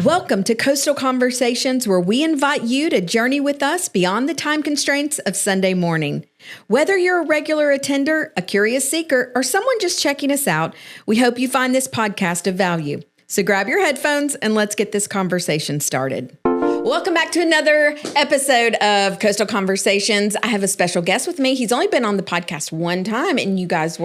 Welcome to Coastal Conversations, where we invite you to journey with us beyond the time constraints of Sunday morning. Whether you're a regular attender, a curious seeker, or someone just checking us out, we hope you find this podcast of value. So grab your headphones and let's get this conversation started. Welcome back to another episode of Coastal Conversations. I have a special guest with me. He's only been on the podcast one time, and you guys he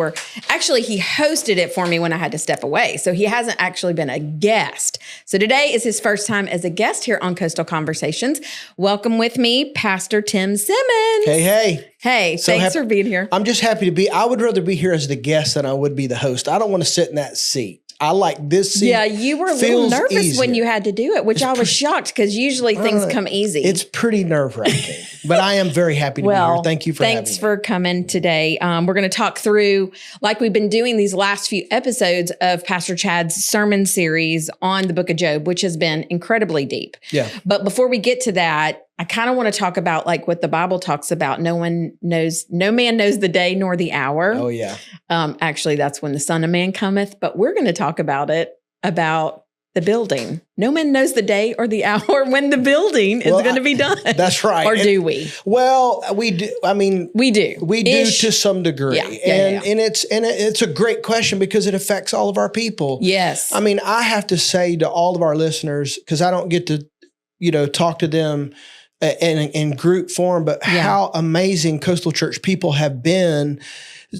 hosted it for me when I had to step away. So he hasn't actually been a guest. So today is his first time as a guest here on Coastal Conversations. Welcome with me, Pastor Tim Simmons. Hey. Hey, so thanks for being here. I'm just happy to be. I would rather be here as the guest than I would be the host. I don't want to sit in that seat. I like this seat. Yeah, you were a little nervous when you had to do it, which I was shocked because usually things come easy. It's pretty nerve-wracking, but I am very happy to be here. Thank you for having me. Thanks for coming today. We're going to talk through, like we've been doing these last few episodes of Pastor Chad's sermon series on the book of Job, which has been incredibly deep. Yeah. But before we get to that, I kind of want to talk about like what the Bible talks about. No man knows the day nor the hour. Oh, yeah. Actually, that's when the Son of Man cometh. But we're going to talk about the building. No man knows the day or the hour when the building is going to be done. That's right. Or do we? Well, we do. I mean, we do. We do to some degree. Yeah. And it's a great question because it affects all of our people. Yes. I mean, I have to say to all of our listeners, because I don't get to, talk to them in group form, but how amazing Coastal Church people have been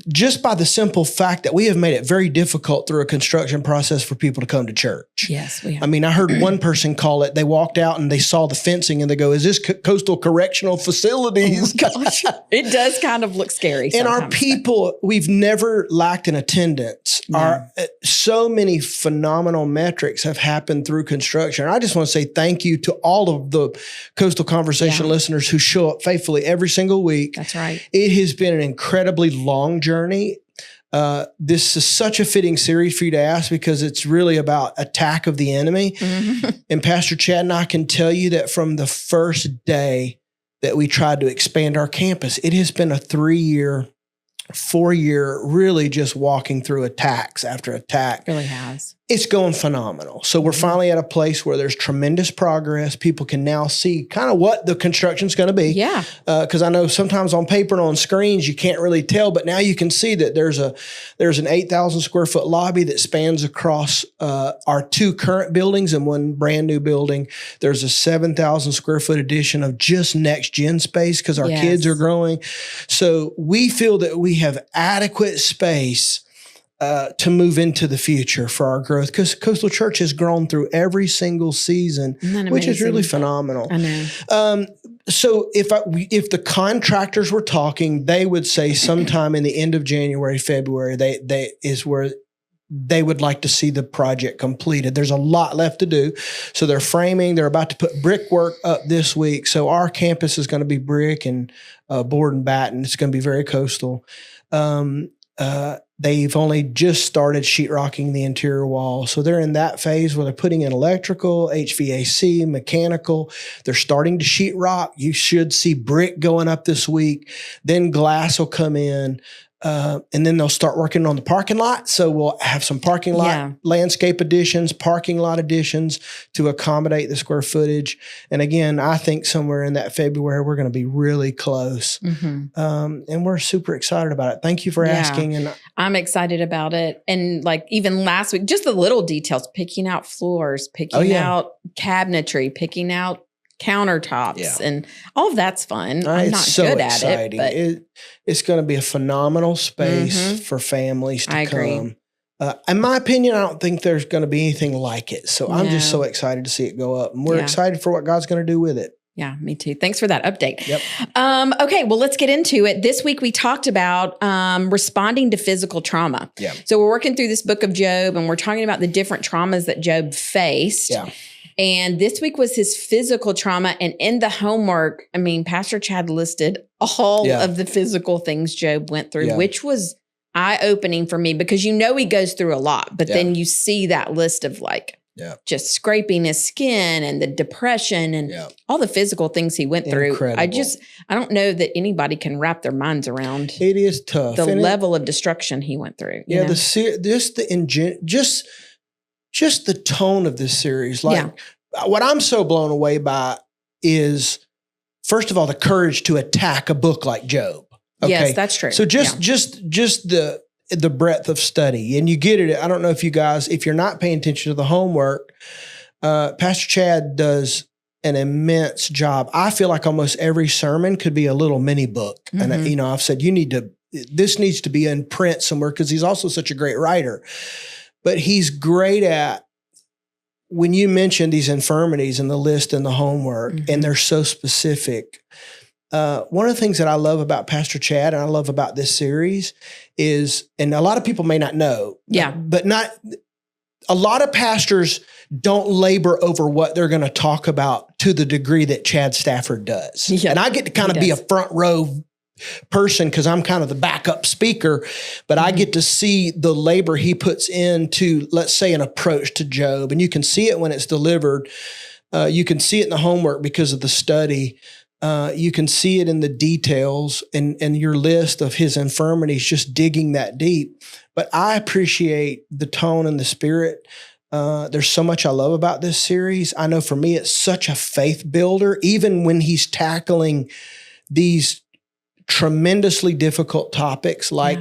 just by the simple fact that we have made it very difficult through a construction process for people to come to church. Yes, we have. I mean, I heard one person call it, they walked out and they saw the fencing and they go, is this Coastal Correctional Facilities? Oh gosh, it does kind of look scary. And our people, we've never lacked in attendance. No. So many phenomenal metrics have happened through construction. I just want to say thank you to all of the Coastal Conversation listeners who show up faithfully every single week. That's right. It has been an incredibly long journey. This is such a fitting series for you to ask because it's really about attack of the enemy. Mm-hmm. And Pastor Chad and I can tell you that from the first day that we tried to expand our campus, it has been a 3-year, 4-year, really just walking through attacks after attack. It really has. It's going phenomenal. So we're finally at a place where there's tremendous progress. People can now see kind of what the construction's going to be. Yeah. Because I know sometimes on paper and on screens, you can't really tell, but now you can see that there's an 8,000 square foot lobby that spans across our 2 current buildings and 1 brand new building. There's a 7,000 square foot addition of just next gen space because our kids are growing. So we feel that we have adequate space to move into the future for our growth, because Coastal Church has grown through every single season, which is really phenomenal. I know. So if the contractors were talking, they would say sometime in the end of January, February, they is where they would like to see the project completed. There's a lot left to do. So they're framing, they're about to put brickwork up this week. So our campus is going to be brick and board and batten. It's going to be very coastal. They've only just started sheetrocking the interior wall. So they're in that phase where they're putting in electrical, HVAC, mechanical. They're starting to sheetrock. You should see brick going up this week. Then glass will come in. And then they'll start working on the parking lot. So we'll have some parking lot landscape additions, parking lot additions to accommodate the square footage. And again, I think somewhere in that February, we're going to be really close. Mm-hmm. And we're super excited about it. Thank you for asking. And I'm excited about it. And like even last week, just the little details, picking out floors, picking out cabinetry, picking out countertops and all of that's fun. I'm not so good exciting. at it, but it's going to be a phenomenal space for families to I come. Agree. In my opinion, I don't think there's going to be anything like it. So I'm just so excited to see it go up, and we're excited for what God's going to do with it. Yeah, me too. Thanks for that update. Yep. Okay, well, let's get into it. This week we talked about responding to physical trauma. Yeah. So we're working through this book of Job, and we're talking about the different traumas that Job faced. Yeah. And this week was his physical trauma. And in the homework, I mean, Pastor Chad listed all of the physical things Job went through, which was eye-opening for me because he goes through a lot. But then you see that list of like just scraping his skin and the depression and all the physical things he went through. I don't know that anybody can wrap their minds around. It is tough. The level of destruction he went through. Yeah, just the tone of this series. Like, what I'm so blown away by is, first of all, the courage to attack a book like Job. Okay? Yes, that's true. So just the breadth of study, and you get it. I don't know if you guys, if you're not paying attention to the homework, Pastor Chad does an immense job. I feel like almost every sermon could be a little mini book. Mm-hmm. And, I've said, this needs to be in print somewhere, because he's also such a great writer. But he's great at, when you mention these infirmities in the list and the homework, mm-hmm. and they're so specific. One of the things that I love about Pastor Chad and I love about this series is, and a lot of people may not know, but not a lot of pastors don't labor over what they're going to talk about to the degree that Chad Stafford does. Yeah, and I get to kind of be a front row person because I'm kind of the backup speaker, but mm-hmm. I get to see the labor he puts into, let's say, an approach to Job. And you can see it when it's delivered. You can see it in the homework because of the study. You can see it in the details and your list of his infirmities, just digging that deep. But I appreciate the tone and the spirit. There's so much I love about this series. I know for me, it's such a faith builder, even when he's tackling these tremendously difficult topics like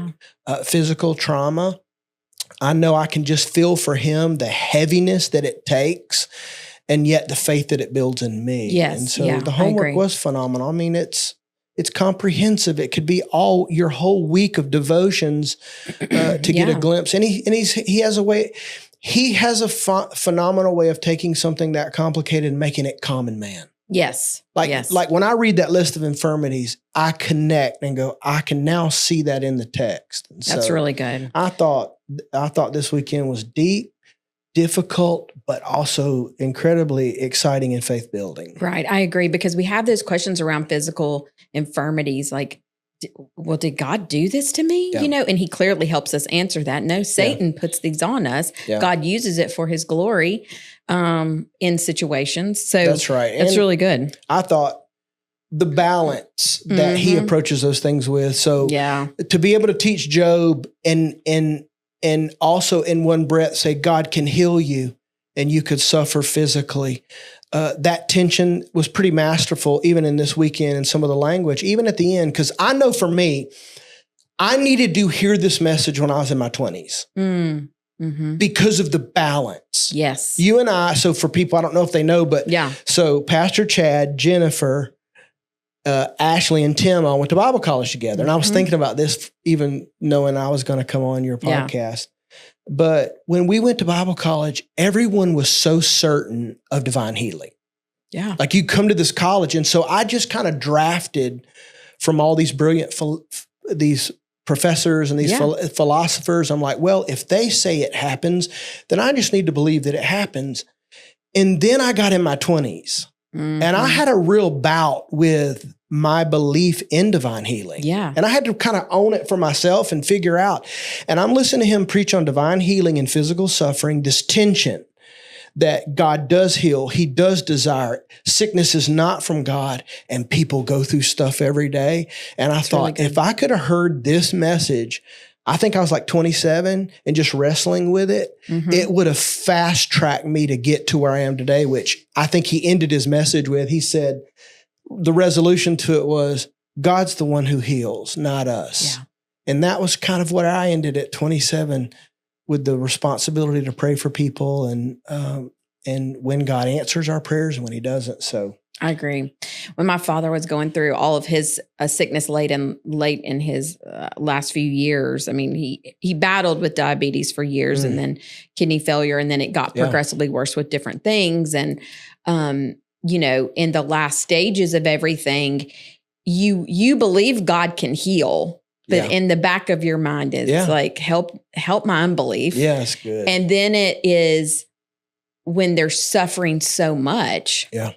physical trauma. I know I can just feel for him the heaviness that it takes, and yet the faith that it builds in me. Yes, and so the homework was phenomenal. I mean, it's comprehensive. It could be all your whole week of devotions to get a glimpse. And he has a way. He has a phenomenal way of taking something that complicated and making it common man. Yes. Like when I read that list of infirmities, I connect and go, I can now see that in the text. And that's really good. I thought this weekend was deep, difficult, but also incredibly exciting and faith building. Right. I agree, because we have those questions around physical infirmities, like, well, did God do this to me? Yeah. And he clearly helps us answer that. No, Satan puts these on us. Yeah. God uses it for his glory in situations. So that's right. That's really good. I thought the balance that he approaches those things with. So to be able to teach Job and also in one breath say, God can heal you and you could suffer physically. That tension was pretty masterful, even in this weekend and some of the language, even at the end. Because I know for me, I needed to hear this message when I was in my 20s because of the balance. Yes. You and I, so for people, I don't know if they know, but so Pastor Chad, Jennifer, Ashley, and Tim all went to Bible college together. And I was thinking about this, even knowing I was going to come on your podcast. But when we went to Bible college, everyone was so certain of divine healing. Yeah. Like you come to this college. And so I just kind of drafted from all these brilliant, these professors and these philosophers. I'm like, well, if they say it happens, then I just need to believe that it happens. And then I got in my 20s and I had a real bout with my belief in divine healing. Yeah. And I had to kind of own it for myself and figure out. And I'm listening to him preach on divine healing and physical suffering, this tension that God does heal. He does desire it. Sickness is not from God, and people go through stuff every day. And I thought, if I could have heard this message, I think I was like 27 and just wrestling with it, it would have fast tracked me to get to where I am today, which I think he ended his message with. He said, the resolution to it was, God's the one who heals, not us. Yeah. And that was kind of what I ended at 27, with the responsibility to pray for people and when God answers our prayers and when he doesn't. So I agree. When my father was going through all of his sickness late in his last few years, I mean, he battled with diabetes for years and then kidney failure, and then it got progressively worse with different things. And, in the last stages of everything, you believe God can heal, but in the back of your mind is like, help my unbelief. Yeah, that's good. And then it is when they're suffering so much. Yeah.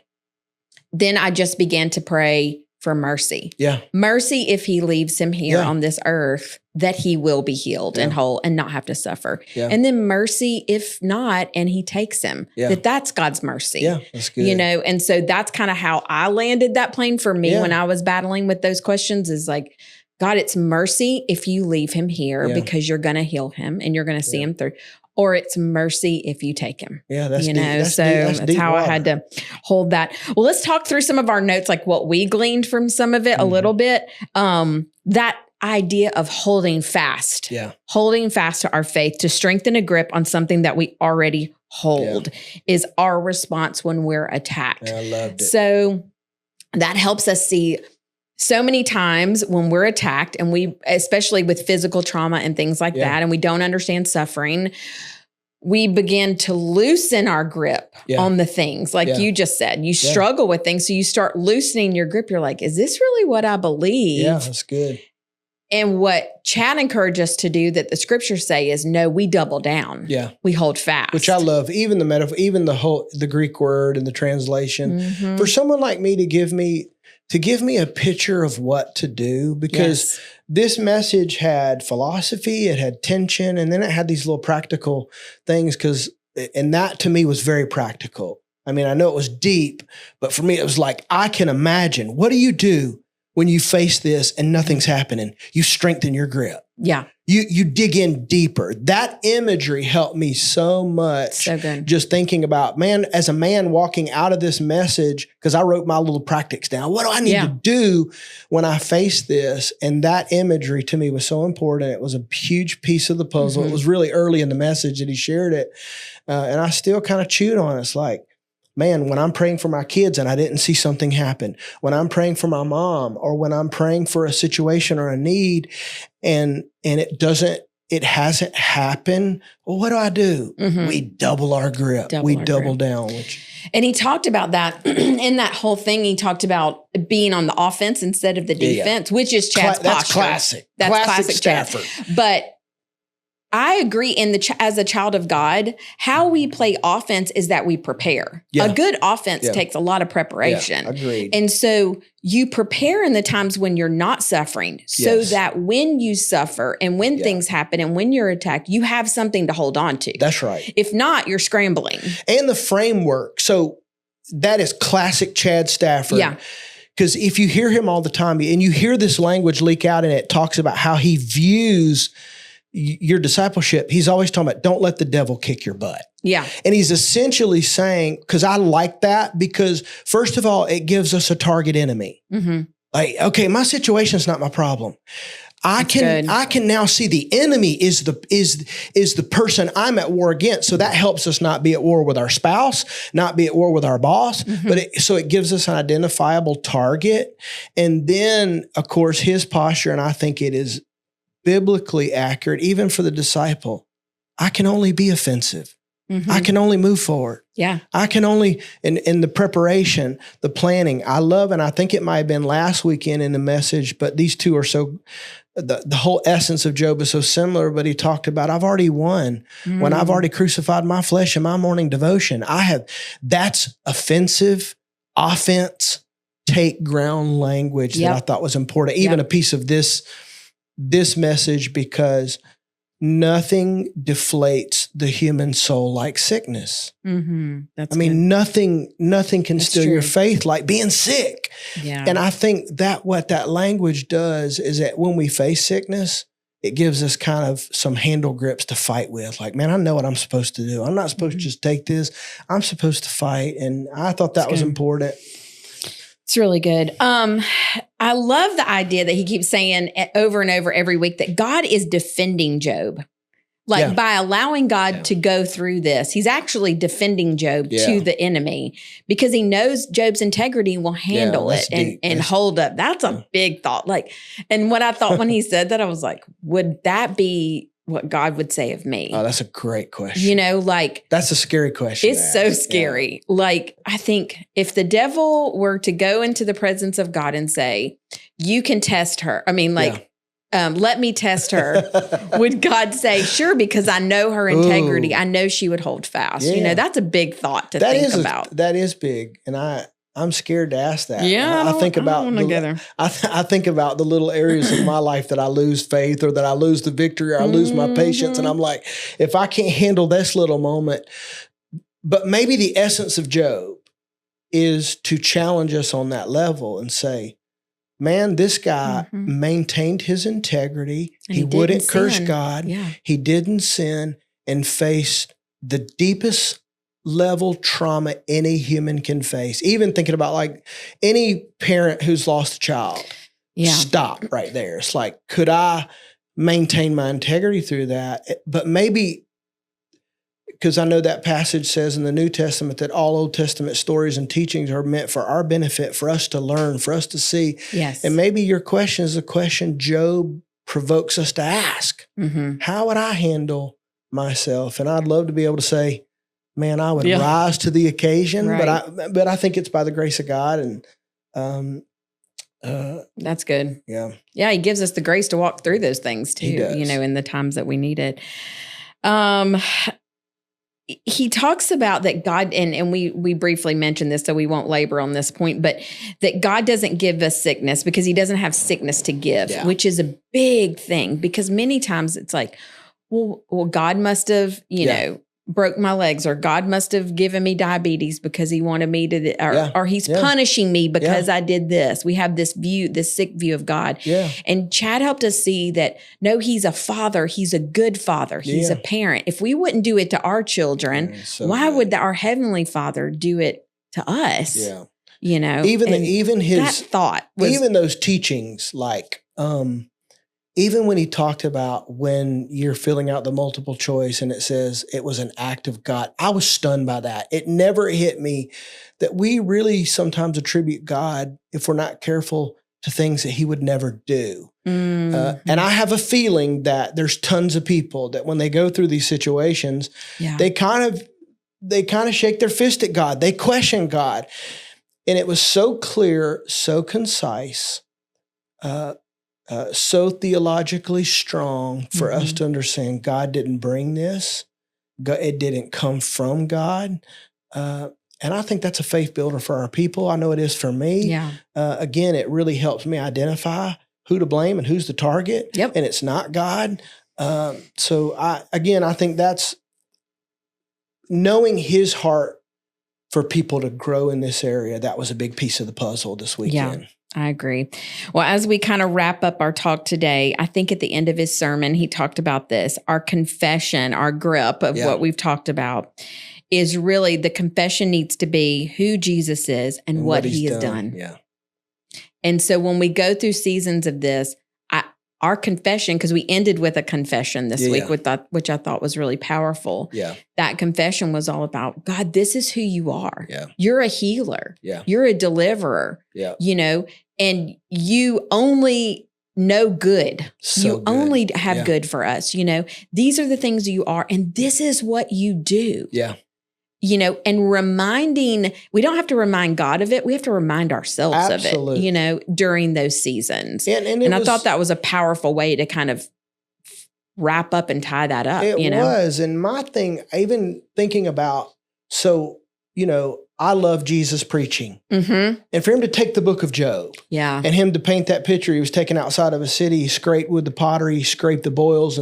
Then I just began to pray for mercy. Yeah. Mercy if he leaves him here on this earth, that he will be healed and whole and not have to suffer. Yeah. And then mercy if not, and he takes him, that's God's mercy. Yeah, that's good. And so that's kind of how I landed that plane for me when I was battling with those questions, is like, God, it's mercy if you leave him here because you're going to heal him and you're going to see him through. or it's mercy if you take him. Yeah, that's you deep. know, That's so deep. That's that's deep how water. I had to hold that. Well, let's talk through some of our notes, like what we gleaned from some of it a little bit. That idea of holding fast to our faith, to strengthen a grip on something that we already hold is our response when we're attacked. Yeah, I loved it. So that helps us see so many times when we're attacked, and we, especially with physical trauma and things like that, and we don't understand suffering, we begin to loosen our grip on the things. Like you just said, you struggle with things. So you start loosening your grip. You're like, is this really what I believe? Yeah, that's good. And what Chad encouraged us to do, that the scriptures say, is no, we double down. Yeah. We hold fast. Which I love. Even the metaphor, even the Greek word and the translation. For someone like me to give me a picture of what to do, because this message had philosophy, it had tension, and then it had these little practical things, and that to me was very practical. I mean, I know it was deep, but for me, it was like, I can imagine. What do you do when you face this and nothing's happening? You strengthen your grip. Yeah. You dig in deeper. That imagery helped me so much. So good. Just thinking about, man, as a man walking out of this message, because I wrote my little practice down. What do I need to do when I face this? And that imagery to me was so important. It was a huge piece of the puzzle. It was really early in the message that he shared it. And I still kind of chewed on it. It's like, man, when I'm praying for my kids and I didn't see something happen, when I'm praying for my mom, or when I'm praying for a situation or a need and it hasn't happened, well, what do I do? We double our grip. We double down. And he talked about that in that whole thing. He talked about being on the offense instead of the defense, which is Chad's posture. That's classic. That's classic Stafford. But I agree as a child of God, how we play offense is that we prepare. A good offense takes a lot of preparation. Agreed. And so you prepare in the times when you're not suffering, so that when you suffer and when things happen and when you're attacked, you have something to hold on to. That's right. If not, you're scrambling. And the framework. So that is classic Chad Stafford. Yeah. Because if you hear him all the time and you hear this language leak out and it talks about how he views your discipleship, he's always talking about, don't let the devil kick your butt. Yeah. And he's essentially saying, because I like that, because first of all, it gives us a target enemy. Like, okay, my situation's not my problem. I can now see the enemy is the person I'm at war against. So that helps us not be at war with our spouse, not be at war with our boss, so it gives us an identifiable target. And then, of course, his posture, and I think it is biblically accurate, even for the disciple, I can only be offensive. I can only move forward. Yeah. I can only, in the preparation, the planning, I love, and I think it might have been last weekend in the message, but these two are so, the whole essence of Job is so similar, but he talked about, I've already won when I've already crucified my flesh in my morning devotion. That's offensive, offense, take ground language that I thought was important. Even a piece of this message, because nothing deflates the human soul like sickness. That's nothing can steal your faith like being sick. Yeah. And I think that what that language does is that when we face sickness, it gives us kind of some handle grips to fight with. Like, man, I know what I'm supposed to do. I'm not supposed to just take this. I'm supposed to fight. And I thought that was important. It's really good. I love the idea that he keeps saying over and over every week that God is defending Job. Like by allowing God to go through this, he's actually defending Job to the enemy, because he knows Job's integrity will handle it and hold up. That's a big thought. Like, and what I thought when he said that, I was like, would that be what God would say of me? Oh, that's a great question. You know, like, that's a scary question. It's so scary. Yeah. Like, I think if the devil were to go into the presence of God and say, you can test her. I mean, like, let me test her. Would God say, sure, because I know her integrity. I know she would hold fast. You know, that's a big thought to think about. That is big. And I'm scared to ask that. Yeah, I think about I think about the little areas of my life that I lose faith, or that I lose the victory, or I lose my patience, and I'm like, if I can't handle this little moment, but maybe the essence of Job is to challenge us on that level and say, man, this guy maintained his integrity. He wouldn't curse God. Yeah. He didn't sin. and face the deepest level trauma any human can face. Even thinking about like any parent who's lost a child. Yeah. Stop right there. It's like, could I maintain my integrity through that? But maybe, because I know that passage says in the New Testament that all Old Testament stories and teachings are meant for our benefit, for us to learn, for us to see. Yes. And maybe your question is a question Job provokes us to ask. Mm-hmm. How would I handle myself? And I'd love to be able to say, man, I would rise to the occasion, Right. but I think it's by the grace of God. And That's good. yeah. Yeah, he gives us the grace to walk through those things too, He does. in the times that we need it. He talks about that God, and we briefly mentioned this, so we won't labor on this point, but that God doesn't give us sickness because he doesn't have sickness to give, which is a big thing, because many times it's like, well, God must have, broke my legs, or God must have given me diabetes because he wanted me to, or he's punishing me because I did this. We have this sick view of God. Yeah. And Chad helped us see that, no, he's a father. He's a good father. He's a parent. If we wouldn't do it to our children, why would our heavenly Father do it to us? Yeah. Even his that thought was, even those teachings, like, even when he talked about when you're filling out the multiple choice and it says it was an act of God, I was stunned by that. It never hit me that we really sometimes attribute God, if we're not careful, to things that he would never do. And I have a feeling that there's tons of people that when they go through these situations, they kind of shake their fist at God. They question God. And it was so clear, so concise, so theologically strong for us to understand God didn't bring this. It didn't come from God. And I think that's a faith builder for our people. I know it is for me. Yeah. Again, it really helps me identify who to blame and who's the target. Yep. And it's not God. So I think that's knowing his heart for people to grow in this area. That was a big piece of the puzzle this weekend. Yeah. I agree. Well, as we kind of wrap up our talk today, I think at the end of his sermon, he talked about this. Our confession, our grip of what we've talked about is really, the confession needs to be who Jesus is and what he has done. Yeah. And so when we go through seasons of this, our confession, because we ended with a confession this week, which I thought was really powerful. Yeah. That confession was all about, God, this is who you are. Yeah. You're a healer. Yeah. You're a deliverer. Yeah. And you only know good. So you good. only have good for us. These are the things you are, and this is what you do. Yeah. And we don't have to remind God of it. We have to remind ourselves of it, during those seasons. And I thought that was a powerful way to kind of wrap up and tie that up. It was. And my thing, even thinking about, I love Jesus preaching. Mm-hmm. And for him to take the book of Job and him to paint that picture, he was taken outside of a city, he scraped with the pottery, he scraped the boils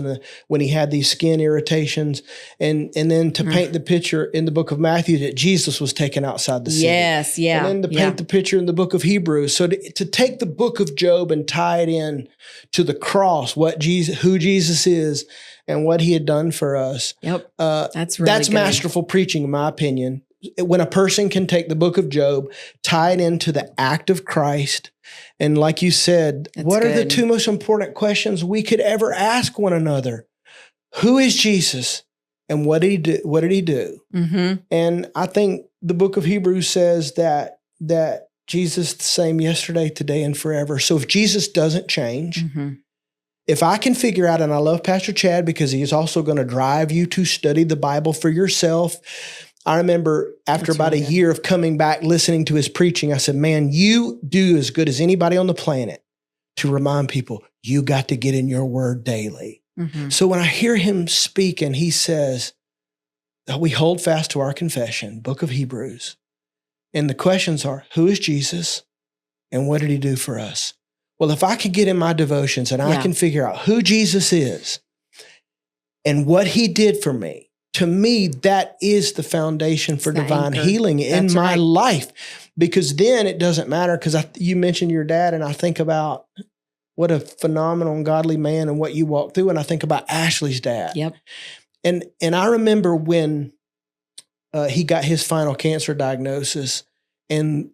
when he had these skin irritations. And then to paint the picture in the book of Matthew that Jesus was taken outside the city. Yes, yeah. And then to paint the picture in the book of Hebrews. So to take the book of Job and tie it in to the cross, who Jesus is and what he had done for us. Yep. That's good. Masterful preaching, in my opinion. When a person can take the book of Job, tie it into the act of Christ, and like you said, what are the two most important questions we could ever ask one another? Who is Jesus, and what did he do? What did he do? Mm-hmm. And I think the book of Hebrews says that Jesus is the same yesterday, today, and forever. So if Jesus doesn't change, if I can figure out, and I love Pastor Chad because he is also going to drive you to study the Bible for yourself. I remember after about a year of coming back, listening to his preaching, I said, man, you do as good as anybody on the planet to remind people you got to get in your word daily. Mm-hmm. So when I hear him speak and he says, we hold fast to our confession, book of Hebrews. And the questions are, who is Jesus and what did he do for us? Well, if I could get in my devotions and I can figure out who Jesus is and what he did for me, to me, that is the foundation for divine healing in my life, because then it doesn't matter. Because you mentioned your dad, and I think about what a phenomenal and godly man and what you walked through. And I think about Ashley's dad. Yep. And I remember when he got his final cancer diagnosis, and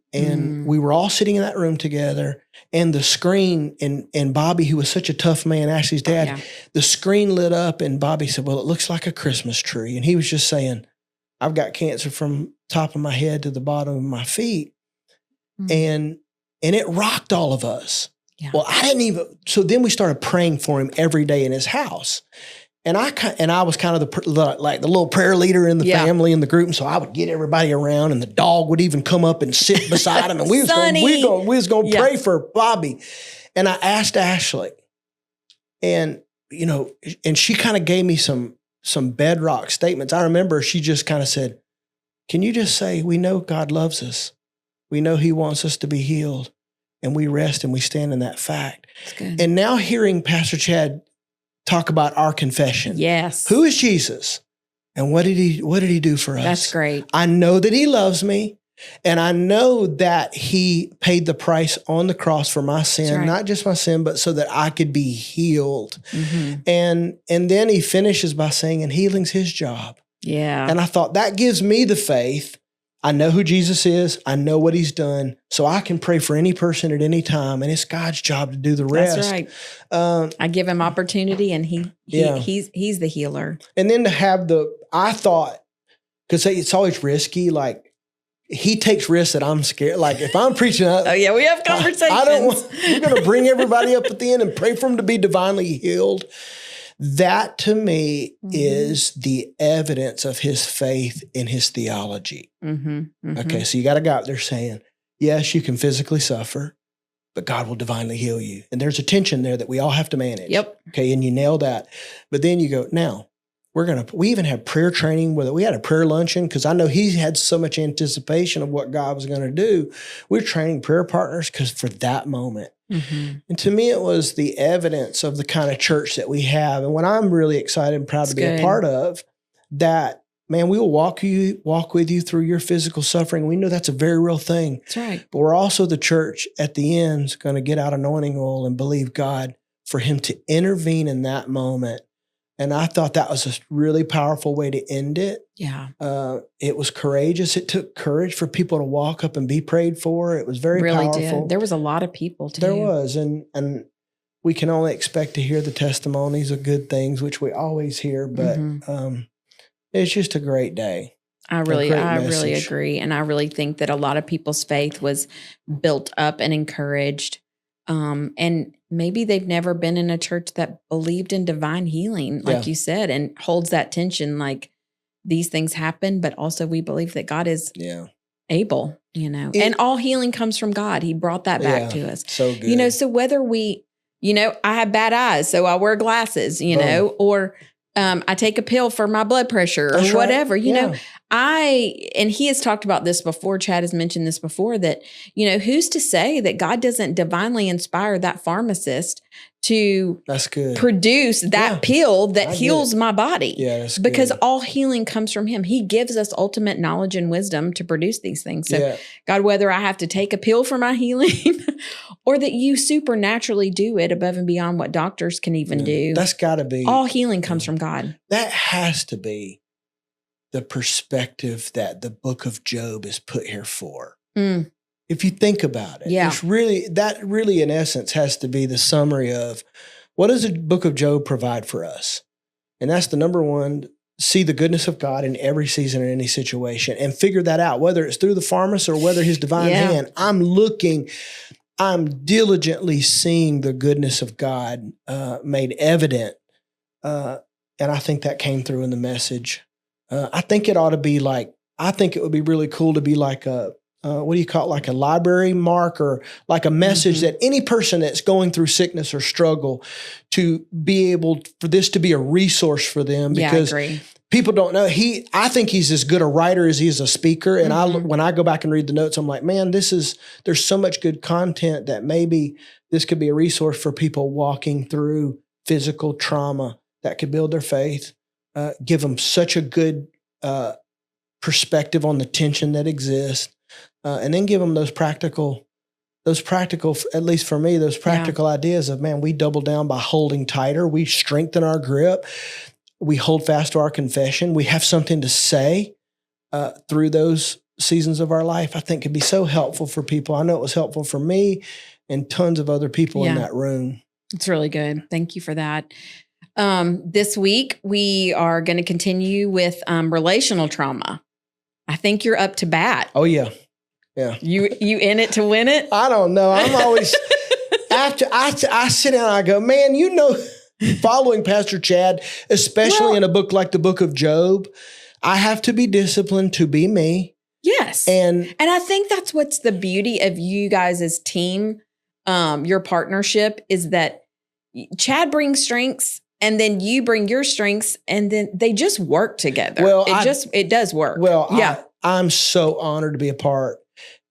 we were all sitting in that room together, and the screen, and Bobby, who was such a tough man, Ashley's dad, the screen lit up, and Bobby said, well, it looks like a Christmas tree. And he was just saying, I've got cancer from top of my head to the bottom of my feet. And it rocked all of us. Yeah. Well, so then we started praying for him every day in his house. And I was kind of the little prayer leader in the family and the group. And so I would get everybody around, and the dog would even come up and sit beside him. And we was going to pray for Bobby. And I asked Ashley, and, and she kind of gave me some bedrock statements. I remember she just kind of said, can you just say, we know God loves us. We know he wants us to be healed, and we rest and we stand in that fact. And now hearing Pastor Chad talk about our confession. Yes. Who is Jesus? And what did he do for us? That's great. I know that he loves me, and I know that he paid the price on the cross for my sin, not just my sin, but so that I could be healed. And then he finishes by saying, and healing's his job. Yeah. And I thought, that gives me the faith. I know who Jesus is. I know what he's done. So I can pray for any person at any time, and it's God's job to do the rest. That's right. I give him opportunity, and he's the healer. And then to have I thought, because it's always risky, like he takes risks that I'm scared. Like if I'm preaching, we have conversations. We're going to bring everybody up at the end and pray for them to be divinely healed. That to me is the evidence of his faith in his theology. Okay, so you got a guy out there saying, yes, you can physically suffer, but God will divinely heal you. And there's a tension there that we all have to manage. Yep. Okay, and you nail that. But then you go, now, we even have prayer training where we had a prayer luncheon, because I know he had so much anticipation of what God was going to do. We're training prayer partners because for that moment. And to me, it was the evidence of the kind of church that we have. And what I'm really excited and proud to be a part of, that, man, we will walk with you through your physical suffering. We know that's a very real thing. That's right. But we're also the church at the end is going to get out anointing oil and believe God for him to intervene in that moment. And I thought that was a really powerful way to end it. Yeah. It was courageous. It took courage for people to walk up and be prayed for. It was very powerful. Did. There was a lot of people too. There was. And we can only expect to hear the testimonies of good things, which we always hear. But it's just a great day. I really agree. And I really think that a lot of people's faith was built up and encouraged. And maybe they've never been in a church that believed in divine healing, like you said, and holds that tension, like these things happen, but also we believe that God is able, and all healing comes from God. He brought that back to us. So good. So whether we, I have bad eyes, so I wear glasses, or I take a pill for my blood pressure or whatever, and he has talked about this before. Chad has mentioned this before, that, who's to say that God doesn't divinely inspire that pharmacist to produce that pill that heals my body? Yeah, that's because good. all healing comes from him. He gives us ultimate knowledge and wisdom to produce these things. So God, whether I have to take a pill for my healing or that you supernaturally do it above and beyond what doctors can even do. That's gotta be. All healing comes from God. That has to be the perspective that the book of Job is put here for. If you think about it, it's really in essence has to be the summary of what does the book of Job provide for us? And that's the number one, see the goodness of God in every season, in any situation, and figure that out, whether it's through the pharmacist or whether his divine hand. I'm diligently seeing the goodness of God made evident. And I think that came through in the message. I think it would be really cool to be like a, what do you call it? Like a library mark, or like a message that any person that's going through sickness or struggle, to be able for this to be a resource for them, because people don't know. I think he's as good a writer as he is a speaker. And when I go back and read the notes, I'm like, man, there's so much good content that maybe this could be a resource for people walking through physical trauma that could build their faith. Give them such a good perspective on the tension that exists, and then give them those practical, at least for me, those practical ideas of, man, we double down by holding tighter, we strengthen our grip. we hold fast to our confession. We have something to say through those seasons of our life. I think could be so helpful for people. I know it was helpful for me and tons of other people in that room. It's really good. Thank you for that. This week, we are going to continue with relational trauma. I think you're up to bat. Oh, yeah. Yeah. You in it to win it? I don't know. I'm always, after I sit down and I go, man, following Pastor Chad, especially in a book like the book of Job, I have to be disciplined to be me. Yes. And I think that's what's the beauty of you guys as team, your partnership, is that Chad brings strengths and then you bring your strengths and then they just work together. Well, it does work. Well, yeah. I'm so honored to be a part.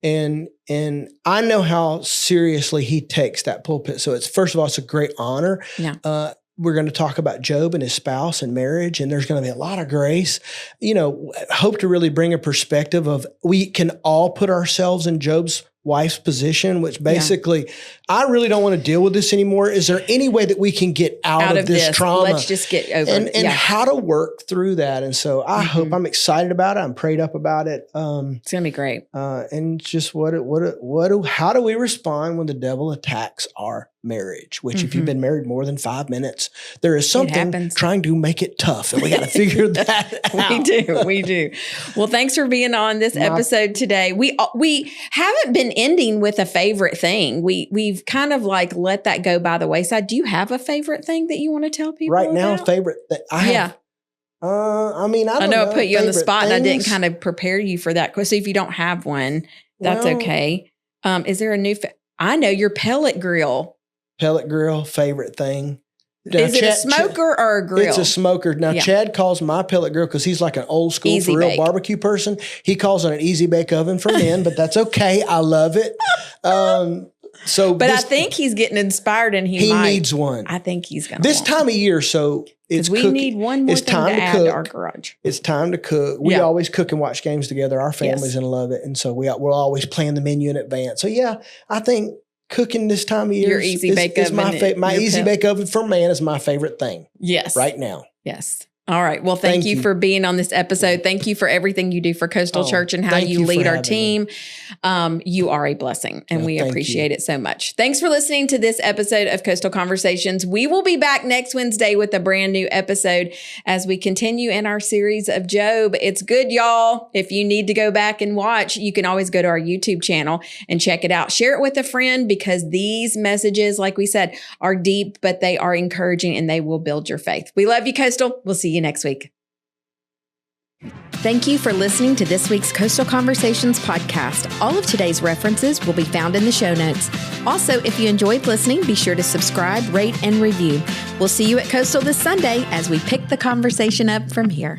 And I know how seriously he takes that pulpit. So first of all, it's a great honor. Yeah. We're going to talk about Job and his spouse and marriage, and there's going to be a lot of grace. Hope to really bring a perspective of we can all put ourselves in Job's wife's position, which basically, I really don't want to deal with this anymore. Is there any way that we can get out of this trauma? Let's just get over it. And how to work through that. And so I hope, I'm excited about it. I'm prayed up about it. It's going to be great. And just how do we respond when the devil attacks our marriage? Which if you've been married more than 5 minutes, there is something trying to make it tough. And we got to figure that out. We do. Well, thanks for being on this episode today. We haven't been ending with a favorite thing. We've kind of like let that go by the wayside. Do you have a favorite thing that you want to tell people right now? About? Favorite thing I have. I know I put you on the spot and I didn't kind of prepare you for that. So if you don't have one, that's okay. Is there a new, I know your pellet grill. Pellet grill, favorite thing. Now, is it a smoker or a grill? It's a smoker. Now, Chad calls my pellet grill because he's like an old school for real barbecue person. He calls it an easy bake oven for men, but that's okay. I love it. I think he's getting inspired and he needs one. I think he's going to. This time of year, so it's we need one more thing to add to our garage. It's time to cook. We always cook and watch games together. Our family's going to love it. And so we'll always plan the menu in advance. So I think cooking this time of year your easy bake oven. My easy bake oven for man is my favorite thing. Yes. Right now. Yes. All right. Well, thank you for being on this episode. Thank you for everything you do for Coastal Church and how you lead our team. You are a blessing and we appreciate it so much. Thanks for listening to this episode of Coastal Conversations. We will be back next Wednesday with a brand new episode as we continue in our series of Job. It's good, y'all. If you need to go back and watch, you can always go to our YouTube channel and check it out. Share it with a friend because these messages, like we said, are deep, but they are encouraging and they will build your faith. We love you, Coastal. We'll see you next week. Thank you for listening to this week's Coastal Conversations podcast. All of today's references will be found in the show notes. Also, if you enjoyed listening, be sure to subscribe, rate, and review. We'll see you at Coastal this Sunday as we pick the conversation up from here.